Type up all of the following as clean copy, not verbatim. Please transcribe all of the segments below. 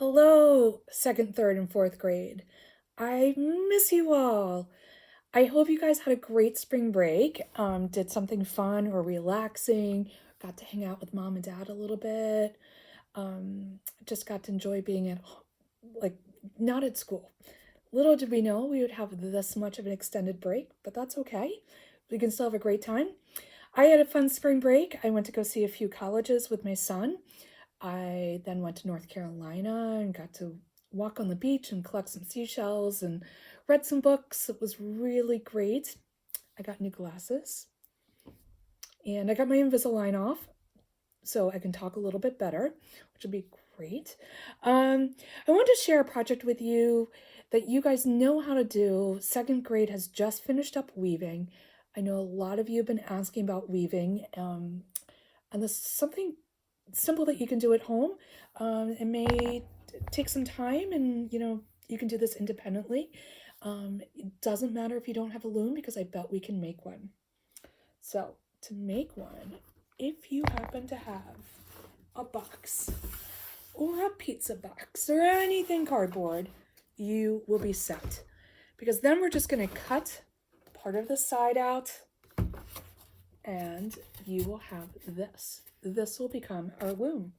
Hello, second, third, and fourth grade. I miss you all. I hope you guys had a great spring break. Did something fun or relaxing, got to hang out with mom and dad a little bit. Just got to enjoy being at like not at school. Little did we know we would have this much of an extended break, but that's okay. We can still have a great time. I had a fun spring break. I went to go see a few colleges with my son. I then went to North Carolina and got to walk on the beach and collect some seashells and read some books. It was really great. I got new glasses and I got my Invisalign off so I can talk a little bit better, which would be great. I want to share a project with you that you guys know how to do. Second grade has just finished up weaving. I know a lot of you have been asking about weaving, and this is something simple that you can do at home. It may take some time, and you can do this independently. It doesn't matter if you don't have a loom because I bet we can make one. So to make one, if you happen to have a box or a pizza box or anything cardboard, you will be set. Because then we're just going to cut part of the side out and you will have this. This will become our loom.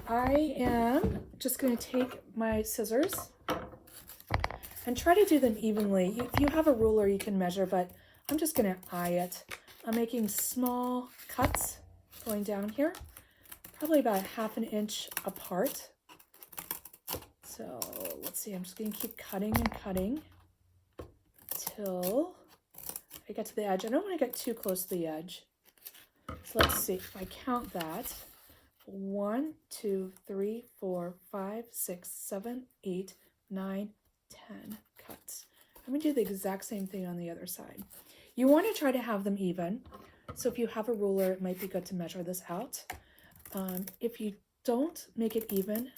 I am just going to take my scissors and try to do them evenly. If you have a ruler, you can measure, but I'm just going to eye it. I'm making small cuts going down here, probably about 1/2 inch apart. So let's see, I'm just going to keep cutting and cutting till I get to the edge. I don't want to get too close to the edge. So let's see, if I count that, 1, 2, 3, 4, 5, 6, 7, 8, 9, 10 cuts. I'm going to do the exact same thing on the other side. You want to try to have them even. So if you have a ruler, it might be good to measure this out. If you don't make it even,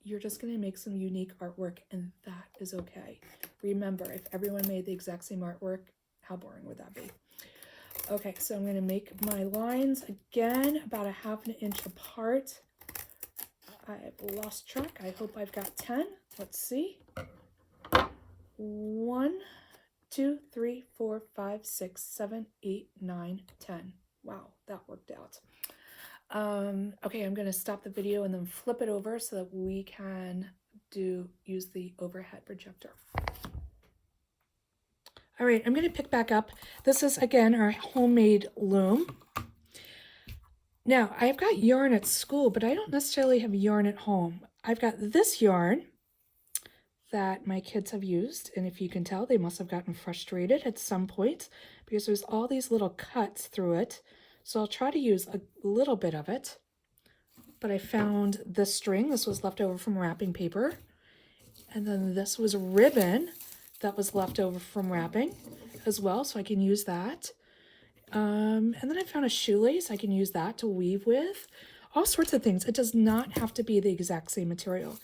you're just going to make some unique artwork, and that is okay. Remember, if everyone made the exact same artwork, how boring would that be? Okay, so I'm going to make my lines again about 1/2 inch apart. I've lost track. I hope I've got 10. Let's see. 1, 2, 3, 4, 5, 6, 7, 8, 9, 10. Wow, that worked out. Okay, I'm going to stop the video and then flip it over so that we can use the overhead projector. All right, I'm going to pick back up. This is, again, our homemade loom. Now, I've got yarn at school, but I don't necessarily have yarn at home. I've got this yarn that my kids have used, and if you can tell, they must have gotten frustrated at some point because there's all these little cuts through it. So I'll try to use a little bit of it. But I found this string. This was left over from wrapping paper. And then this was ribbon that was left over from wrapping as well, so I can use that. And then I found a shoelace. I can use that to weave with. All sorts of things. It does not have to be the exact same material.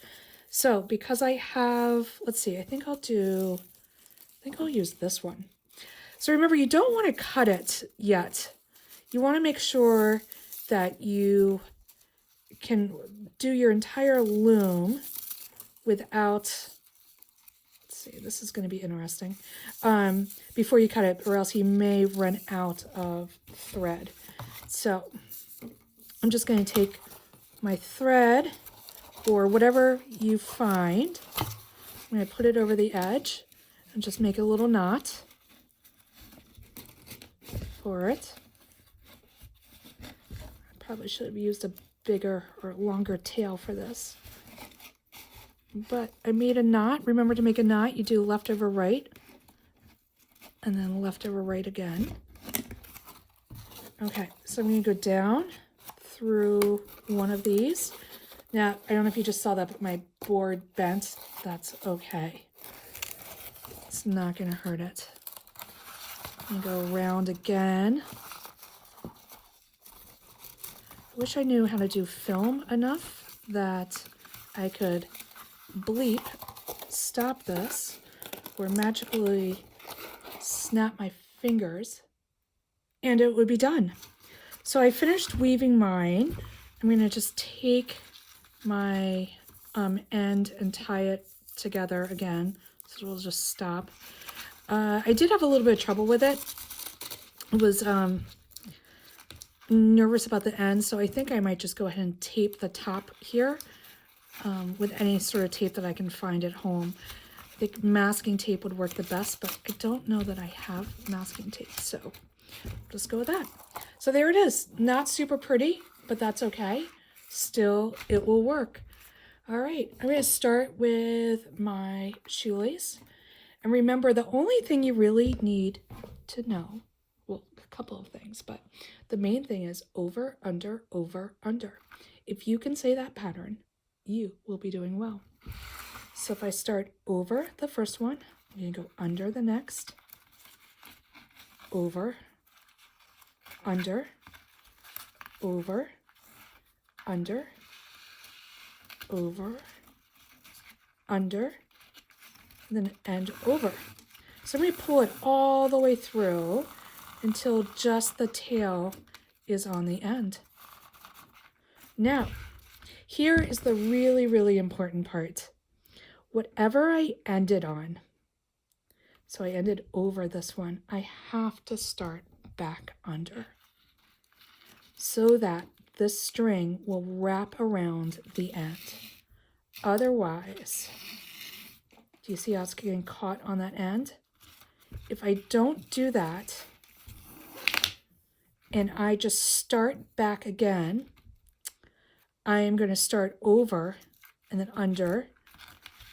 So because I have, let's see, I think I'll use this one. So remember, you don't want to cut it yet. You want to make sure that you can do your entire loom without, let's see, this is going to be interesting, before you cut it, or else you may run out of thread. So I'm just going to take my thread or whatever you find. I'm going to put it over the edge and just make a little knot for it. I probably should have used a bigger or longer tail for this. But I made a knot. Remember to make a knot, you do left over right, and then left over right again. Okay, so I'm going to go down through one of these. Now, I don't know if you just saw that, but my board bent. That's okay. It's not going to hurt it. I'm going to go around again. I wish I knew how to do film enough that I could bleep, stop this, or magically snap my fingers, and it would be done. So I finished weaving mine. I'm going to just take my end and tie it together again. So we'll just stop. I did have a little bit of trouble with it. It was nervous about the end, so I think I might just go ahead and tape the top here with any sort of tape that I can find at home. I think masking tape would work the best, but I don't know that I have masking tape, so just go with that. So there it is. Not super pretty, but that's okay. Still, it will work. All right, I'm going to start with my shoelace. And remember, the only thing you really need to know, well, a couple of things, but the main thing is over, under, over, under. If you can say that pattern, you will be doing well. So if I start over the first one, I'm going to go under the next, over, under, over, under, over, under, then end over. So I'm going to pull it all the way through until just the tail is on the end. Now, here is the really, really important part. Whatever I ended on, so I ended over this one, I have to start back under so that this string will wrap around the end. Otherwise, do you see how it's getting caught on that end? If I don't do that, and I just start back again, I am going to start over and then under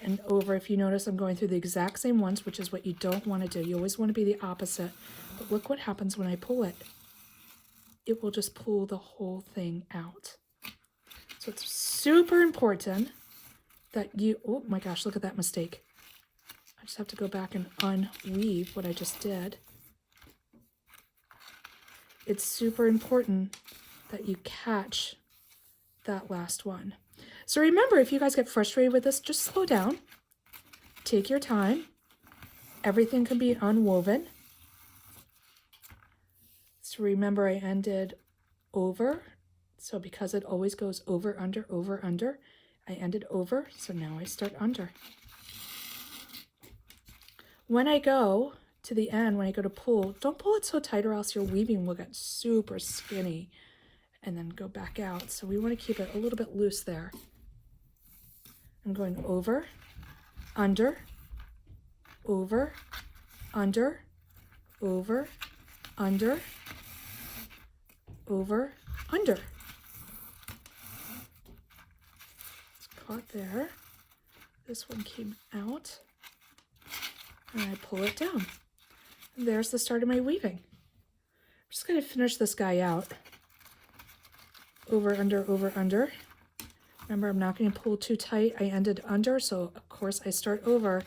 and over. If you notice, I'm going through the exact same ones, which is what you don't want to do. You always want to be the opposite. But look what happens when I pull it. It will just pull the whole thing out. So it's super important that you, oh my gosh, look at that mistake. I just have to go back and unweave what I just did. It's super important that you catch that last one. So remember, if you guys get frustrated with this, just slow down. Take your time. Everything can be unwoven. So remember, I ended over. So because it always goes over, under, I ended over. So now I start under. When I go to the end, when I go to pull, don't pull it so tight or else your weaving will get super skinny and then go back out. So we want to keep it a little bit loose there. I'm going over, under, over, under, over, under, over, under. It's caught there. This one came out. And I pull it down. And there's the start of my weaving. I'm just going to finish this guy out. Over, under, over, under. Remember, I'm not going to pull too tight. I ended under, so of course I start over.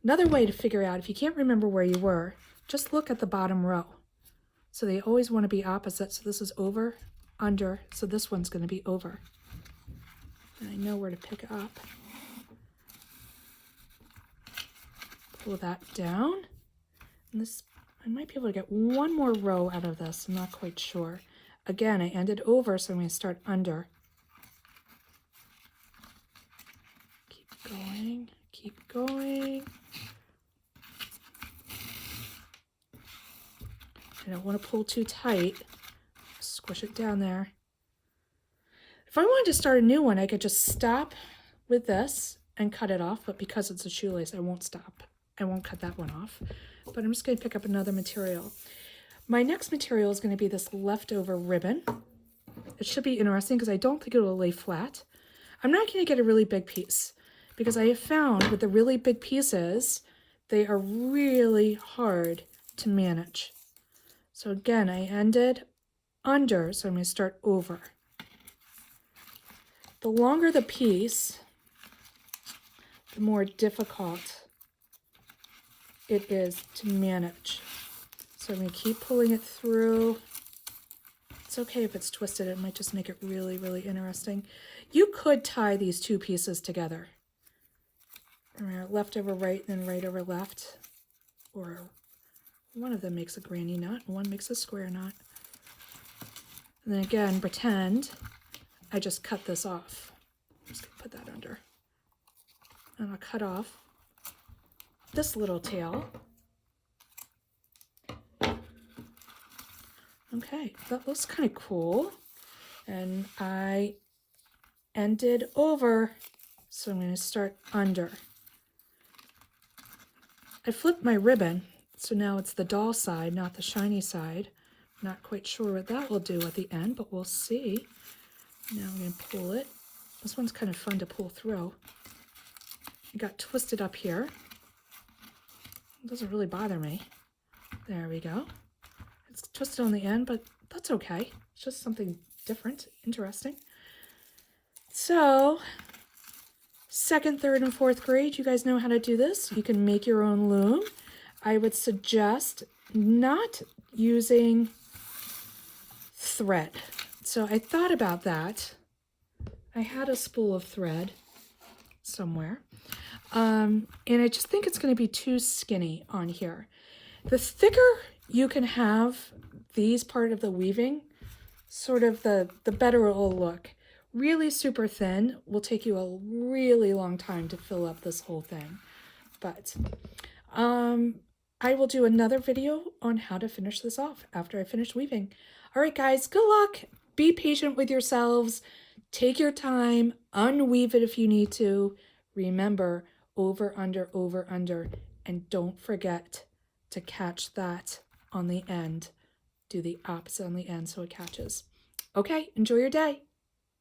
Another way to figure out, if you can't remember where you were, just look at the bottom row. So they always want to be opposite. So this is over, under, so this one's going to be over. And I know where to pick up. Pull that down. And this, I might be able to get one more row out of this. I'm not quite sure. Again, I ended over, so I'm going to start under. Keep going, keep going. I don't want to pull too tight. Squish it down there. If I wanted to start a new one, I could just stop with this and cut it off, but because it's a shoelace, I won't stop. I won't cut that one off, but I'm just going to pick up another material. My next material is going to be this leftover ribbon. It should be interesting because I don't think it will lay flat. I'm not going to get a really big piece because I have found with the really big pieces, they are really hard to manage. So again, I ended under, so I'm going to start over. The longer the piece, the more difficult it is to manage. So I'm going to keep pulling it through. It's okay if it's twisted. It might just make it really, really interesting. You could tie these two pieces together. Left over right, then right over left. Or one of them makes a granny knot, and one makes a square knot. And then again, pretend I just cut this off. I'm just gonna put that under. And I'll cut off this little tail. Okay, that looks kind of cool. And I ended over, so I'm going to start under. I flipped my ribbon, so now it's the dull side, not the shiny side. Not quite sure what that will do at the end, but we'll see. Now I'm going to pull it. This one's kind of fun to pull through. It got twisted up here. It doesn't really bother me. There we go. It's twisted on the end, but that's okay. It's just something different, interesting. So, 2nd, 3rd, and 4th grade, you guys know how to do this. You can make your own loom. I would suggest not using thread. So I thought about that. I had a spool of thread somewhere. And I just think it's going to be too skinny on here. The thicker you can have these part of the weaving, sort of the better it will look. Really super thin will take you a really long time to fill up this whole thing. But I will do another video on how to finish this off after I finish weaving. All right, guys, good luck. Be patient with yourselves. Take your time. Unweave it if you need to. Remember, over, under, and don't forget to catch that on the end. Do the opposite on the end so it catches. Okay, enjoy your day.